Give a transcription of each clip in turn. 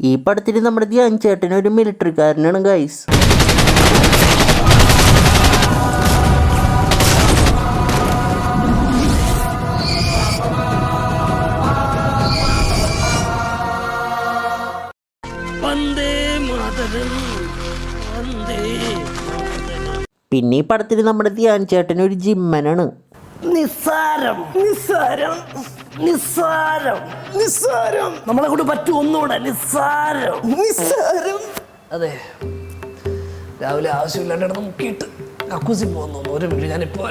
ഈ പടത്തിൽ നമ്മുടെ ധ്യാൻ ചേട്ടൻ ഒരു മിലിറ്ററിക്കാരനാണ് ഗൈസ്. പിന്നെ ഈ പടത്തിൽ നമ്മുടെ ധ്യാൻ ചേട്ടൻ ഒരു ജിമ്മനാണ്. നിസ്സാരം നിസ്സാരം നിസ്സാരം നിസ്സാരം നമ്മളെ കൊണ്ട് പറ്റും ഒന്നുകൂടെ നിസ്സാരം നിസ്സാരം. അതെ, രാവിലെ ആവശ്യമില്ലാണ്ട് മുക്കിയിട്ട് കക്കൂസി പോകുന്നു. ഒരു മിനിറ്റ് ഞാനിപ്പോ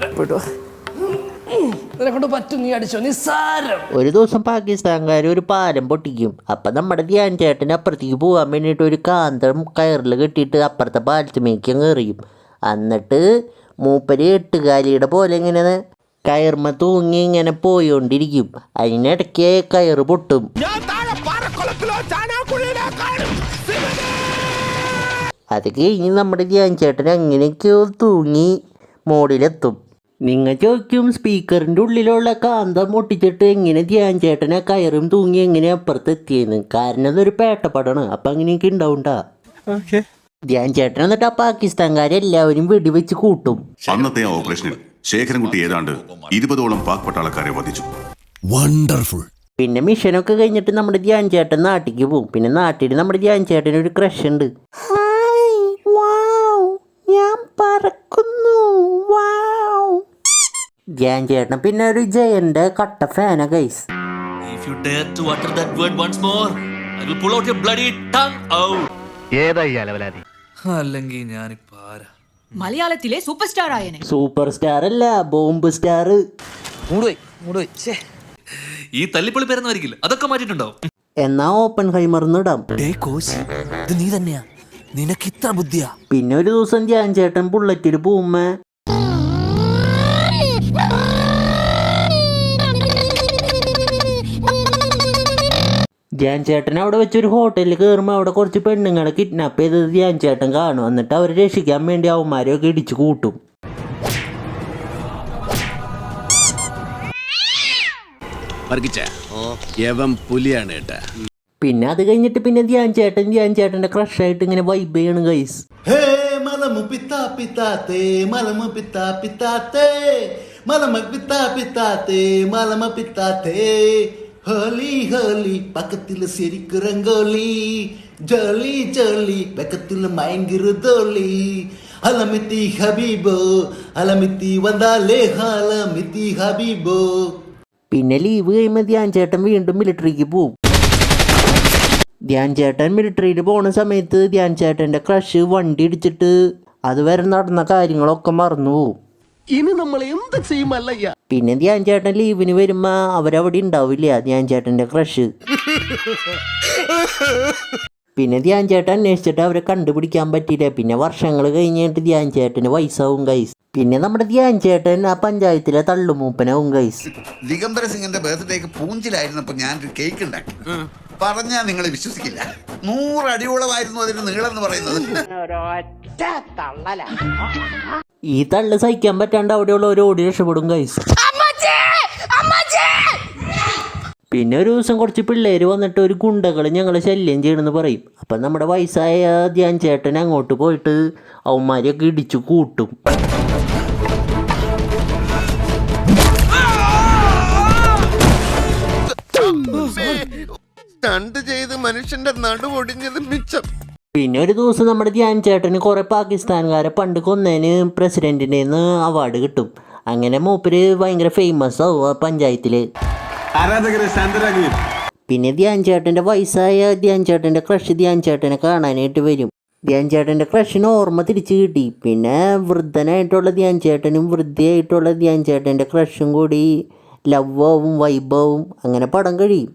ഇതിനെ കൊണ്ട് പറ്റും, നീ അടിച്ചോ നിസ്സാരം. ഒരു ദിവസം പാകിസ്ഥാൻകാർ ഒരു പാലം പൊട്ടിക്കും. അപ്പം നമ്മുടെ ധ്യാൻ ചേട്ടൻ അപ്പുറത്തേക്ക് പോകാൻ വേണ്ടിയിട്ട് ഒരു കാന്തം കയറിൽ കെട്ടിയിട്ട് അപ്പുറത്തെ പാലത്തുമേക്ക് അങ്ങ് എറിയും. എന്നിട്ട് മൂപ്പര് എട്ടുകാലിയുടെ പോലെ ഇങ്ങനെ കയർമ തൂങ്ങി ഇങ്ങനെ പോയോണ്ടിരിക്കും. അതിനിടയ്ക്ക് കയറ് പൊട്ടും. അത് കഴിഞ്ഞ് നമ്മുടെ ധ്യാൻ ചേട്ടൻ അങ്ങനെയൊക്കെയോ തൂങ്ങി മോഡിലെത്തും. നിങ്ങൾ ചോദിക്കും സ്പീക്കറിൻ്റെ ഉള്ളിലുള്ള കാന്തം പൊട്ടിച്ചിട്ട് എങ്ങനെ ധ്യാൻ ചേട്ടനെ കയറും തൂങ്ങി എങ്ങനെ അപ്പുറത്ത് എത്തിയെന്ന്. കാരണം അതൊരു പേട്ടപ്പടാണ്. അപ്പം അങ്ങനെയൊക്കെ ഉണ്ടാവുണ്ടാ. ധ്യാൻ ചേട്ടൻ എന്നിട്ട് ആ പാകിസ്ഥാൻകാരെല്ലാവരും വെടിവെച്ച് കൂട്ടും. അന്നത്തെ ഓപ്പറേഷനിൽ ശേഖരൻകുട്ടി ഏതാണ്ട് 20ഓളം പാക് പട്ടാളക്കാരെ വധിച്ചു. വണ്ടർഫുൾ. പിന്നെ മിഷനൊക്കെ കഴിഞ്ഞിട്ട് നമ്മുടെ ധ്യാൻ ചേട്ടൻ നാട്ടിലേക്ക് പോകും. പിന്നെ നാട്ടിൽ നമ്മുടെ ധ്യാൻ ചേട്ടൻ ഒരു ക്രഷ് ഉണ്ട്. ഞാൻ പറക്കുന്നു. ധ്യാൻ ചേട്ടൻ പിന്നെ ഒരു ജയന്റെ കട്ട ഫാന ഗൈസ്. അല്ലെങ്കിൽ ഞാനിപ്പോ ആരാ? മലയാളത്തിലെ സൂപ്പർ സ്റ്റാർ ആയനെ. സൂപ്പർ സ്റ്റാർ അല്ല, ബോംബ് സ്റ്റാർ. ഈ തല്ലിപ്പൊളി പേരൊന്നും അതൊക്കെ മാറ്റിട്ടുണ്ടാവും. എന്നാ ഓപ്പൺ ഹൈമർന്നിടാം. നീ തന്നെയാ, നിനക്ക് ഇത്ര ബുദ്ധിയാ. പിന്നെ ഒരു ദിവസം ധ്യാൻ ചേട്ടൻ ബുള്ളറ്റിൽ പോകുമ്പോ ധ്യാൻ ചേട്ടൻ അവിടെ വെച്ചൊരു ഹോട്ടലിൽ കയറുമ്പോൾ അവിടെ കുറച്ച് പെണ്ണുങ്ങളെ കിഡ്നാപ്പ് ചെയ്തത് ധ്യാൻ ചേട്ടൻ കാണും. എന്നിട്ട് അവരെ രക്ഷിക്കാൻ വേണ്ടി അവന്മാരെയൊക്കെ ഇടിച്ചു കൂട്ടും. പിന്നെ അത് കഴിഞ്ഞിട്ട് പിന്നെ ധ്യാൻ ചേട്ടന്റെ ക്രഷായിട്ട് ഇങ്ങനെ വൈബ് ചെയ്യണം ഗൈസ്. ഹോലി ഹോലി പക്കത്തില് ശരിക്കു രംഗോലി ജോലി ജോലി പക്കത്തില് ഭയങ്കരതോളി ഹലമിത്തി ഹബീബോ ഹലമിത്തി വന്നാലേ ഹലമിത്തി ഹബീബോ. പിന്നെ ലീവ് കഴിയുമ്പോൾ ധ്യാൻ ചേട്ടൻ വീണ്ടും മിലിറ്ററിക്ക് പോവും. ധ്യാൻ ചേട്ടൻ മിലിറ്ററിയിൽ പോണ സമയത്ത് ധ്യാൻ ചേട്ടൻ്റെ ക്രഷ് വണ്ടി ഇടിച്ചിട്ട് അതുവരെ നടന്ന കാര്യങ്ങളൊക്കെ മറന്നു പോവും. ഇനി നമ്മൾ എന്ത് ചെയ്യുമല്ലയ്യ. പിന്നെ ധ്യാൻ ചേട്ടൻ ലീവിന് വരുമ്പോ അവരവിടെ ഉണ്ടാവില്ല ധ്യാൻ ചേട്ടന്റെ ക്രഷ്. പിന്നെ ധ്യാൻ ചേട്ടൻ അന്വേഷിച്ചിട്ട് അവരെ കണ്ടുപിടിക്കാൻ പറ്റിയില്ല. പിന്നെ വർഷങ്ങൾ കഴിഞ്ഞിട്ട് ധ്യാൻ ചേട്ടന് വയസ്സാവും ഗൈസ്. പിന്നെ നമ്മുടെ ധ്യാൻ ചേട്ടൻ ആ പഞ്ചായത്തിലെ തള്ളുമൂപ്പനാവും ഗൈസ്. ദിഗംബര സിംഗിന്റെ ബർത്ത്ഡേക്ക് പൂഞ്ചിലായിരുന്നപ്പോ ഞാനൊരു കേക്ക് ഉണ്ടാക്കി. പറഞ്ഞാ നിങ്ങൾ വിശ്വസിക്കില്ല, 100 അടിയോളമായിരുന്നു അതിന്റെ നീളം എന്ന് പറയുന്നത്. ഈ തള്ളു സഹിക്കാൻ പറ്റാണ്ട് അവിടെയുള്ള ഒരു ഓടി രക്ഷപ്പെടും ഗൈസ്. പിന്നെ ഒരു ദിവസം കുറച്ച് പിള്ളേര് വന്നിട്ട് ഒരു ഗുണ്ടകൾ ഞങ്ങളെ ശല്യം ചെയ്യണമെന്ന് പറയും. അപ്പം നമ്മുടെ വയസ്സായ ധ്യാൻ ചേട്ടൻ അങ്ങോട്ട് പോയിട്ട് അവന്മാരെയൊക്കെ ഇടിച്ചു കൂട്ടും. മനുഷ്യന്റെ നടുവൊടിഞ്ഞത് മിച്ചം. പിന്നെ ഒരു ദിവസം നമ്മുടെ ധ്യാൻ ചേട്ടന് കുറെ പാകിസ്ഥാൻകാരെ പണ്ട് കൊന്നതിന് പ്രസിഡന്റിൻ്റെ അവാർഡ് കിട്ടും. അങ്ങനെ മൂപ്പര് ഭയങ്കര ഫേമസ് ആവും ആ പഞ്ചായത്തില്. പിന്നെ ധ്യാൻ ചേട്ടന്റെ വയസ്സായ ധ്യാൻ ചേട്ടന്റെ ക്രഷ് ധ്യാൻ ചേട്ടനെ കാണാനായിട്ട് വരും. ധ്യാൻ ചേട്ടന്റെ ക്രഷിന് ഓർമ്മ തിരിച്ചു കിട്ടി. പിന്നെ വൃദ്ധനായിട്ടുള്ള ധ്യാൻ ചേട്ടനും വൃദ്ധയായിട്ടുള്ള ധ്യാൻ ചേട്ടന്റെ ക്രഷും കൂടി ലവ് ആവും വൈബാവും. അങ്ങനെ പടം കഴിയും.